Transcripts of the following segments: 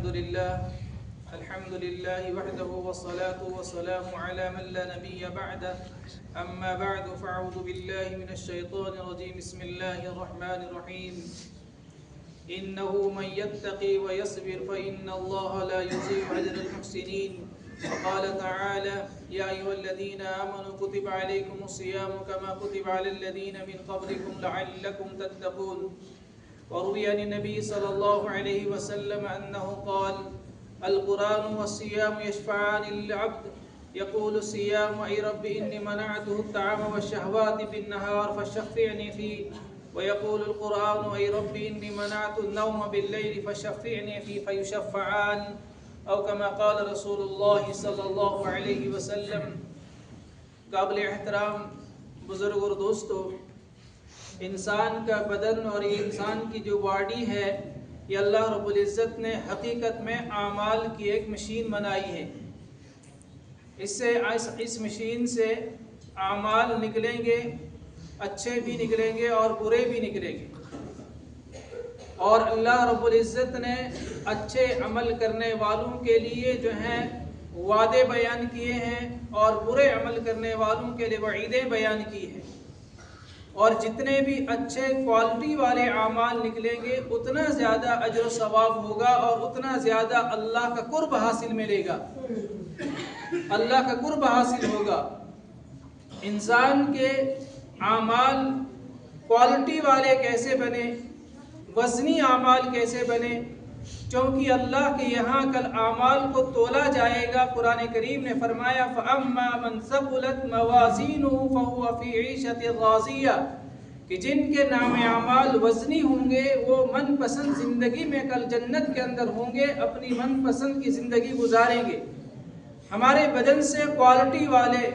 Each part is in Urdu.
الحمد لله وحده والصلاة والسلام على من لا نبي بعده أما بعد فأعوذ بالله من الشيطان الرجيم بسم الله الرحمن الرحيم إنه من يتقي ويصبر فإن الله لا يضيع أجر المحسنين وقال تعالى يا أيها الذين آمنوا كتب عليكم الصيام كما كتب على الذين من قبلكم لعلكم تتقون وروي عن النبي صلى الله عليه وسلم أنه قال القرآن والصيام يشفعان للعبد يقول الصيام أي رب إني منعته الطعام والشهوات بالنهار فشفعني فيه ويقول القرآن أي رب إني منعت النوم بالليل فشفعني فيه فيشفعان أو كما قال رسول الله صلی اللہ علیہ وسلم۔ قابل احترام بزرگ اور دوستو، انسان کا بدن اور یہ انسان کی جو باڈی ہے، یہ اللہ رب العزت نے حقیقت میں اعمال کی ایک مشین بنائی ہے۔ اس مشین سے اعمال نکلیں گے، اچھے بھی نکلیں گے اور برے بھی نکلیں گے، اور اللہ رب العزت نے اچھے عمل کرنے والوں کے لیے جو ہیں وعدے بیان کیے ہیں اور برے عمل کرنے والوں کے لیے وعیدیں بیان کی ہیں، اور جتنے بھی اچھے کوالٹی والے اعمال نکلیں گے اتنا زیادہ اجر و ثواب ہوگا اور اتنا زیادہ اللہ کا قرب حاصل ملے گا، اللہ کا قرب حاصل ہوگا۔ انسان کے اعمال کوالٹی والے کیسے بنے، وزنی اعمال کیسے بنے؟ چونکہ اللہ کے یہاں کل اعمال کو تولا جائے گا۔ قرآن کریم نے فرمایا فَأَمَّا مَنْ ثَقُلَتْ مَوَازِينُهُ فَهُوَ فِي عِيشَةٍ رَاضِيَّةٍ، کہ جن کے نام اعمال وزنی ہوں گے وہ من پسند زندگی میں کل جنت کے اندر ہوں گے، اپنی من پسند کی زندگی گزاریں گے۔ ہمارے بدن سے کوالٹی والے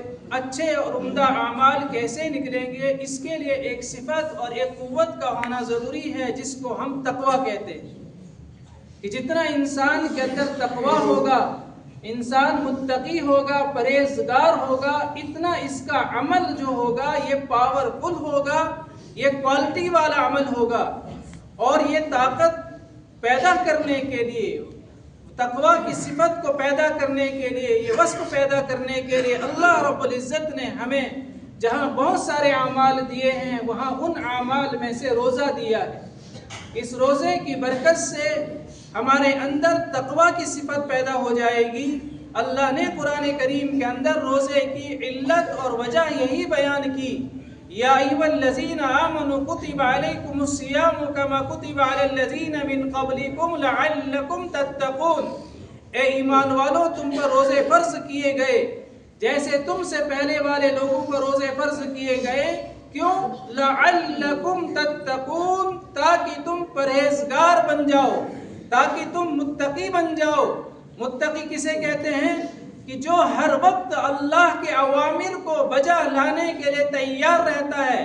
اچھے اور عمدہ اعمال کیسے نکلیں گے؟ اس کے لیے ایک صفت اور ایک قوت کا ہونا ضروری ہے، جس کو ہم تقویٰ کہتے ہیں، کہ جتنا انسان کے اندر تقویٰ ہوگا، انسان متقی ہوگا، پرہیزگار ہوگا، اتنا اس کا عمل جو ہوگا یہ پاورفل ہوگا، یہ کوالٹی والا عمل ہوگا، اور یہ طاقت پیدا کرنے کے لیے، تقویٰ کی صفت کو پیدا کرنے کے لیے، یہ وصف پیدا کرنے کے لیے اللہ رب العزت نے ہمیں جہاں بہت سارے اعمال دیے ہیں وہاں ان اعمال میں سے روزہ دیا ہے۔ اس روزے کی برکت سے ہمارے اندر تقویٰ کی صفت پیدا ہو جائے گی۔ اللہ نے قرآن کریم کے اندر روزے کی علت اور وجہ یہی بیان کی، یا ایھا الذین آمنوا کتب علیکم الصیام کما کتب علی الذین من قبلکم لعلکم تتقون، اے ایمان والو تم پر روزے فرض کیے گئے جیسے تم سے پہلے والے لوگوں پر روزے فرض کیے گئے، کیوں؟ لعلکم تتقون، تاکہ تم پرہیزگار بن جاؤ، تاکہ تم متقی بن جاؤ۔ متقی کسے کہتے ہیں؟ کہ جو ہر وقت اللہ کے اوامر کو بجا لانے کے لیے تیار رہتا ہے۔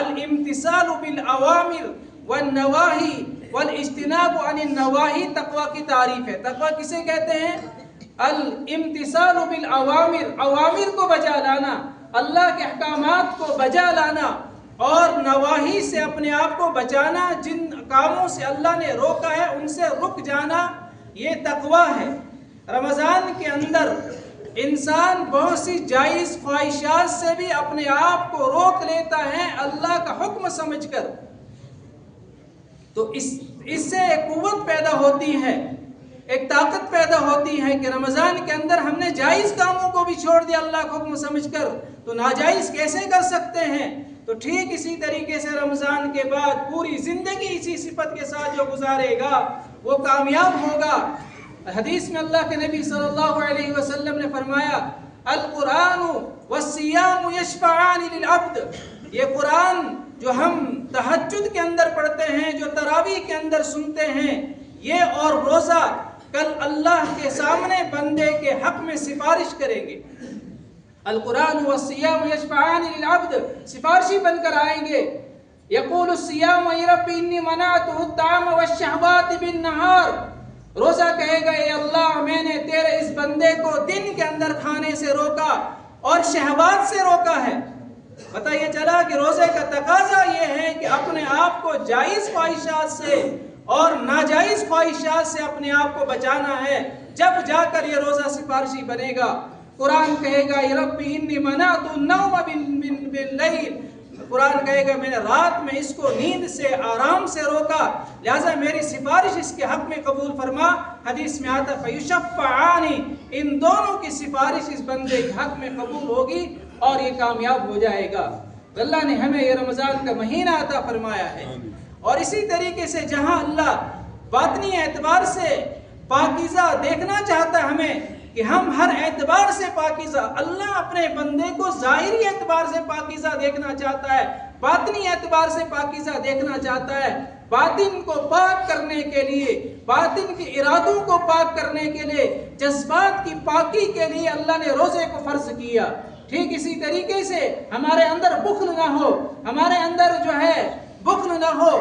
الامتثال بالاوامر والنواہی والاجتناب عن النواہی تقویٰ کی تعریف ہے۔ تقویٰ کسے کہتے ہیں؟ الامتثال بالاوامر، اوامر کو بجا لانا، اللہ کے احکامات کو بجا لانا، اور نواہی سے اپنے آپ کو بچانا، جن کاموں سے اللہ نے روکا ہے ان سے رک جانا، یہ تقویٰ ہے۔ رمضان کے اندر انسان بہت سی جائز خواہشات سے بھی اپنے آپ کو روک لیتا ہے اللہ کا حکم سمجھ کر، تو اس سے ایک قوت پیدا ہوتی ہے، ایک طاقت پیدا ہوتی ہے کہ رمضان کے اندر ہم نے جائز کاموں کو بھی چھوڑ دیا اللہ کا حکم سمجھ کر، تو ناجائز کیسے کر سکتے ہیں؟ تو ٹھیک اسی طریقے سے رمضان کے بعد پوری زندگی اسی صفت کے ساتھ جو گزارے گا وہ کامیاب ہوگا۔ حدیث میں اللہ کے نبی صلی اللہ علیہ وسلم نے فرمایا القرآن والصیام یشفعان للعبد، یہ قرآن جو ہم تہجد کے اندر پڑھتے ہیں، جو تراویح کے اندر سنتے ہیں، یہ اور روزہ کل اللہ کے سامنے بندے کے حق میں سفارش کریں گے۔ القرآن والصیام یشفعان للعبد، سفارشی بن کر آئیں گے۔ یقول الصیام ای رب انی منعته الطعام والشہوات بالنہار، روزہ کہے گا اے اللہ میں نے تیرے اس بندے کو دن کے اندر کھانے سے روکا اور شہوات سے روکا ہے۔ پتہ یہ چلا کہ روزے کا تقاضا یہ ہے کہ اپنے آپ کو جائز خواہشات سے اور ناجائز خواہشات سے اپنے آپ کو بچانا ہے، جب جا کر یہ روزہ سفارشی بنے گا۔ قرآن کہے گا یا ربی انی منعت النوم باللیل، قرآن کہے گا میں نے رات میں اس کو نیند سے آرام سے روکا، لہذا میری سفارش اس کے حق میں قبول فرما۔ حدیث میں آتا فیشفعان، ان دونوں کی سفارش اس بندے کے حق میں قبول ہوگی اور یہ کامیاب ہو جائے گا۔ اللہ نے ہمیں یہ رمضان کا مہینہ عطا فرمایا ہے، اور اسی طریقے سے جہاں اللہ باطنی اعتبار سے پاکیزہ دیکھنا چاہتا ہے ہمیں کہ ہم ہر اعتبار سے پاکیزہ، اللہ اپنے بندے کو ظاہری اعتبار سے پاکیزہ دیکھنا چاہتا ہے، باطنی اعتبار سے پاکیزہ دیکھنا چاہتا ہے۔ باطن کو پاک کرنے کے لیے، باطن کے ارادوں کو پاک کرنے کے لیے، جذبات کی پاکی کے لیے اللہ نے روزے کو فرض کیا۔ ٹھیک اسی طریقے سے ہمارے اندر بخل نہ ہو، ہمارے اندر جو ہے بخل نہ ہو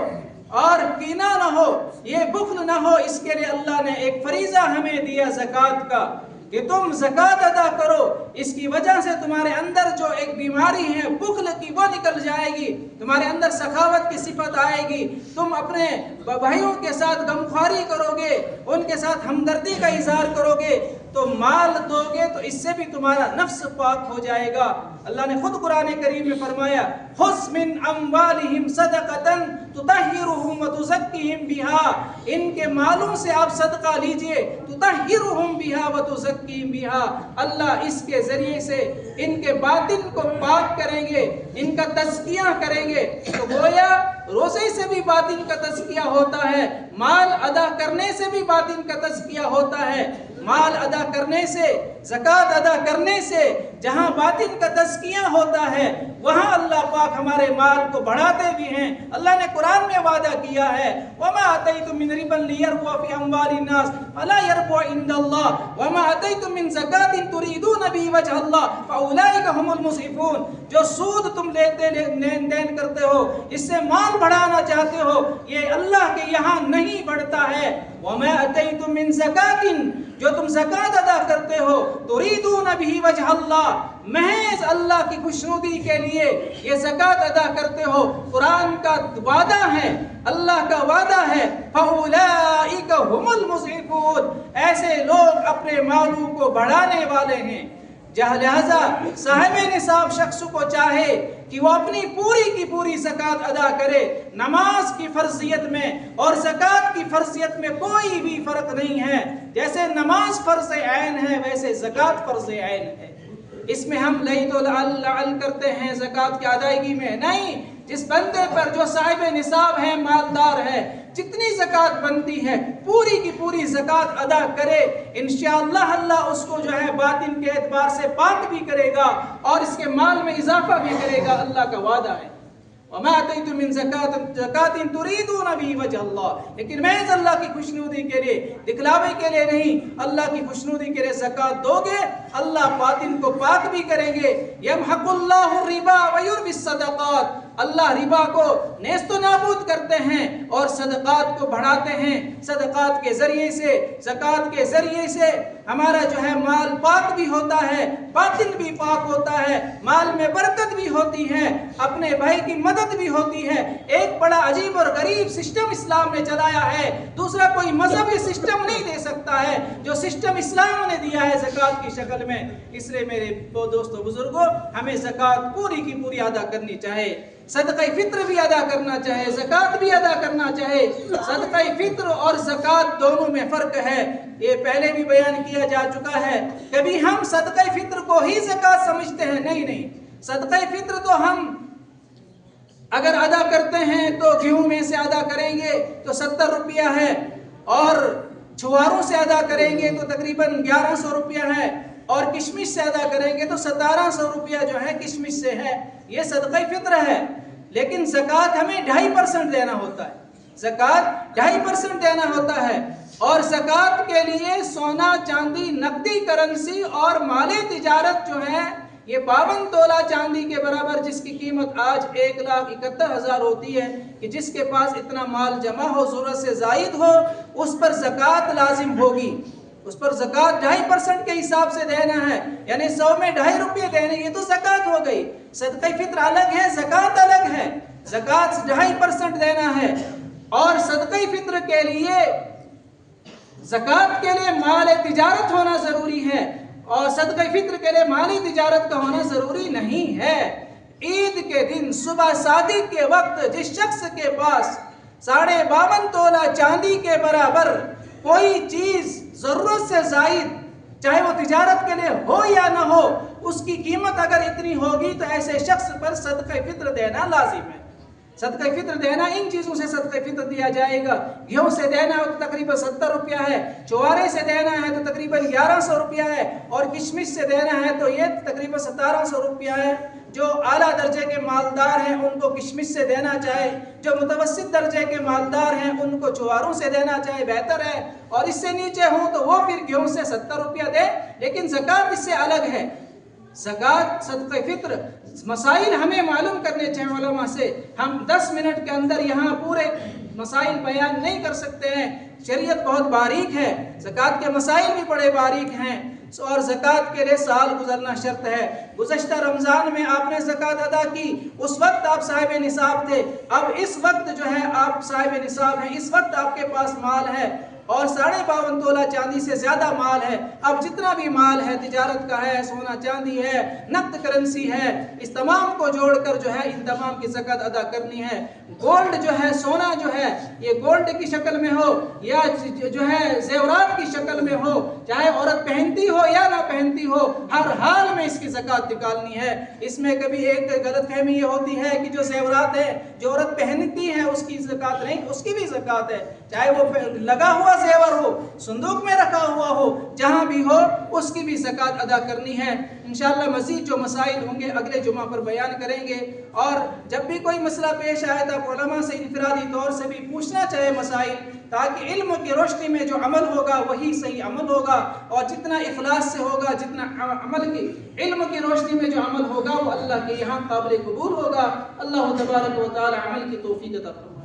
اور کینہ نہ ہو، یہ بخل نہ ہو، اس کے لیے اللہ نے ایک فریضہ ہمیں دیا زکوٰۃ کا کہ تم زکوٰۃ ادا کرو۔ اس کی وجہ سے تمہارے اندر جو ایک بیماری ہے بخل کی، وہ نکل جائے گی، تمہارے اندر سخاوت کی صفت آئے گی، تم اپنے بھائیوں کے ساتھ غمخواری کرو گے، ان کے ساتھ ہمدردی کا اظہار کرو گے، تو مال دو گے تو اس سے بھی تمہارا نفس پاک ہو جائے گا۔ اللہ نے خود قرآن کریم میں فرمایا خذ من اموالہم صدقۃ تطہرہم وتزکیہم بہا، ان کے مالوں سے آپ صدقہ لیجئے، تطہرہم بہا وتزکیہم بہا، اللہ اس کے ذریعے سے ان کے باطن کو پاک کریں گے، ان کا تزکیہ کریں گے۔ تو گویا روزے سے بھی باطن کا تزکیہ ہوتا ہے، مال ادا کرنے سے بھی باطن کا تزکیہ ہوتا ہے۔ مال ادا کرنے سے، زکوٰۃ ادا کرنے سے جہاں باطن کا تزکیہ ہوتا ہے، وہاں اللہ پاک ہمارے مال کو بڑھاتے بھی ہیں۔ اللہ نے قرآن میں وعدہ کیا ہے وَمَا آتَيْتُم مِّن رِبًا لِيَرْبُوَ فِي أَمْوَالِ النَّاسِ فَلَا يَرْبُوَ عِندَ اللَّهِ وَمَا آتَيْتُم مِّن زَكَاةٍ تُرِيدُونَ بِهِ وَجْهَ اللَّهِ فَأُولَٰئِكَ هُمُ الْمُضْعِفُونَ، جو سود تم لین دین کرتے ہو، اس سے مال بڑھانا چاہتے ہو، یہ اللہ کے یہاں نہیں بڑھتا ہے۔ وَمَا آتَيْتُم مِّن زَكَاةٍ، جو تم زکوٰۃ ادا کرتے ہو، تُرِيدُونَ بِهِ وَجْهَ اللَّهِ، محض اللہ کی خوشنودی کے لیے یہ زکوٰۃ ادا کرتے ہو، قرآن کا وعدہ ہے، اللہ کا وعدہ ہے فَأُولَٰئِكَ هُمُ الْمُضْعِفُونَ، ایسے لوگ اپنے مالوں کو بڑھانے والے ہیں۔ لہذا صاحب نصاب شخص کو چاہے کہ وہ اپنی پوری کی پوری زکوٰۃ ادا کرے۔ نماز کی فرضیت میں اور زکوٰۃ کی فرضیت میں کوئی بھی فرق نہیں ہے، جیسے نماز فرض عین ہے ویسے زکوٰۃ فرض عین ہے۔ اس میں ہم لعل و لعل کرتے ہیں زکوٰۃ کی ادائیگی میں نہیں، جس بندے پر جو صاحب نصاب ہے، مالدار ہے، جتنی زکوٰۃ بنتی ہے پوری کی پوری زکوٰۃ ادا کرے، انشاءاللہ اللہ اس کو جو ہے باطن کے اعتبار سے پاک بھی کرے گا اور اس کے مال میں اضافہ بھی کرے گا، اللہ کا وعدہ ہے۔ وَمَا آتَيْتُم مِّن زَكَاةٍ تُرِيدُونَ بِهِ وَجْهَ اللَّهِ، لیکن محض اللہ کی خوشنودی کے لیے، دکھلاوے کے لیے نہیں، اللہ کی خوشنودی کے لیے زکوٰۃ دو گے، اللہ باطن کو پاک بھی کریں گے۔ يَمْحَقُ اللَّهُ الرِّبَا وَيُرْبِي الصَّدَقَاتِ، اللہ ربا کو نیست و نابود کرتے ہیں اور صدقات کو بڑھاتے ہیں۔ صدقات کے ذریعے سے، زکوٰۃ کے ذریعے سے ہمارا جو ہے مال پاک بھی ہوتا ہے، باطن بھی پاک ہوتا ہے، مال میں برکت بھی ہوتی ہے، اپنے بھائی کی مدد بھی ہوتی ہے۔ ایک بڑا عجیب اور غریب سسٹم اسلام نے چلایا ہے، دوسرا کوئی مذہبی سسٹم نہیں دے سکتا ہے جو سسٹم اسلام نے دیا ہے زکوٰۃ کی شکل میں۔ اس لیے میرے دوستو بزرگوں، ہمیں زکوٰۃ پوری کی پوری ادا کرنی چاہے، صدقہ فطر بھی ادا کرنا چاہے، زکوٰۃ بھی ادا کرنا چاہے۔ صدقہ فطر اور زکوٰۃ دونوں میں فرق ہے، یہ پہلے بھی بیان کیا جا چکا ہے۔ کبھی ہم صدقہ فطر کو ہی زکوٰۃ سمجھتے ہیں، نہیں، صدقہ فطر تو ہم اگر ادا کرتے ہیں تو گیہوں میں سے ادا کریں گے تو 70 روپیہ ہے، اور چھواروں سے ادا کریں گے تو تقریباً 1100 روپیہ ہے، اور کشمش سے ادا کریں گے تو 1700 روپیہ جو ہے کشمش سے ہے، یہ صدقہ فطر ہے۔ لیکن زکوٰۃ ہمیں 2.5% دینا ہوتا ہے، زکوٰۃ 2.5% دینا ہوتا ہے، اور زکوٰۃ کے لیے سونا چاندی، نقدی کرنسی اور مال تجارت جو ہے یہ 52 تولہ چاندی کے برابر، جس کی قیمت آج 1,71,000 ہوتی ہے، کہ جس کے پاس اتنا مال جمع ہو، ضرورت سے زائد ہو، اس پر زکوٰۃ لازم ہوگی، اس پر زکوٰۃ 2.5% کے حساب سے دینا ہے، یعنی 100 میں 2.5 روپے دینے، یہ تو زکوٰۃ ہو گئی۔ صدقہ فطر الگ ہے، زکوٰۃ الگ ہے، زکوٰۃ 2.5% دینا ہے۔ اور صدقہ فطر کے لیے زکوٰۃ کے لیے مال تجارت ہونا ضروری ہے، اور صدقہ فطر کے لیے مالی تجارت کا ہونا ضروری نہیں ہے۔ عید کے دن صبح صادق کے وقت جس شخص کے پاس 52.5 تولہ چاندی کے برابر کوئی چیز ضرورت سے زائد، چاہے وہ تجارت کے لیے ہو یا نہ ہو، اس کی قیمت اگر اتنی ہوگی تو ایسے شخص پر صدقہ فطر دینا لازم ہے۔ صدقہ فطر دینا ان چیزوں سے صدقہ فطر دیا جائے گا۔ گیہوں سے دینا ہو تو تقریباً 70 روپیہ ہے، چوارے سے دینا ہے تو تقریباً 1100 روپیہ ہے، اور کشمش سے دینا ہے تو یہ تقریباً 1700 روپیہ ہے۔ جو اعلیٰ درجے کے مالدار ہیں ان کو کشمش سے دینا چاہے، جو متوسط درجے کے مالدار ہیں ان کو چواروں سے دینا چاہے بہتر ہے، اور اس سے نیچے ہوں تو وہ پھر گیہوں سے 70 روپیہ دے، لیکن زکوٰۃ اس سے الگ ہے۔ زکوٰۃ صدقہ فطر مسائل ہمیں معلوم کرنے چاہیے علماء سے۔ ہم 10 منٹ کے اندر یہاں پورے مسائل بیان نہیں کر سکتے ہیں، شریعت بہت باریک ہے، زکوٰۃ کے مسائل بھی بڑے باریک ہیں، اور زکوٰۃ کے لیے سال گزرنا شرط ہے۔ گزشتہ رمضان میں آپ نے زکوٰۃ ادا کی، اس وقت آپ صاحب نصاب تھے، اب اس وقت جو ہے آپ صاحب نصاب ہیں، اس وقت آپ کے پاس مال ہے اور 52.5 تولہ چاندی سے زیادہ مال ہے۔ اب جتنا بھی مال ہے، تجارت کا ہے، سونا چاندی ہے، نقد کرنسی ہے، اس تمام کو جوڑ کر جو ہے ان تمام کی زکوٰۃ ادا کرنی ہے۔ گولڈ جو ہے، سونا جو ہے، یہ گولڈ کی شکل میں ہو یا جو ہے زیورات کی شکل میں ہو، چاہے عورت پہنتی ہو یا نہ پہنتی ہو، ہر حال میں اس کی زکوٰۃ نکالنی ہے۔ اس میں کبھی ایک غلط فہمی یہ ہوتی ہے کہ جو زیورات ہے جو عورت پہنتی ہے اس کی زکوٰۃ نہیں، اس کی بھی زکوٰۃ ہے، چاہے وہ لگا ہوا زیور ہو، صندوق میں رکھا ہوا ہو، جہاں بھی ہو اس کی بھی زکوٰۃ ادا کرنی ہے۔ انشاءاللہ مزید جو مسائل ہوں گے اگلے جمعہ پر بیان کریں گے، اور جب بھی کوئی مسئلہ پیش آئے تو آپ علماء سے انفرادی طور سے بھی پوچھنا چاہے مسائل، تاکہ علم کی روشنی میں جو عمل ہوگا وہی صحیح عمل ہوگا، اور جتنا اخلاص سے ہوگا، جتنا عمل کی علم کی روشنی میں جو عمل ہوگا وہ اللہ کے یہاں قابل قبول ہوگا۔ اللہ تبارک و تعالی عمل کی توفیق عطا فرمائے۔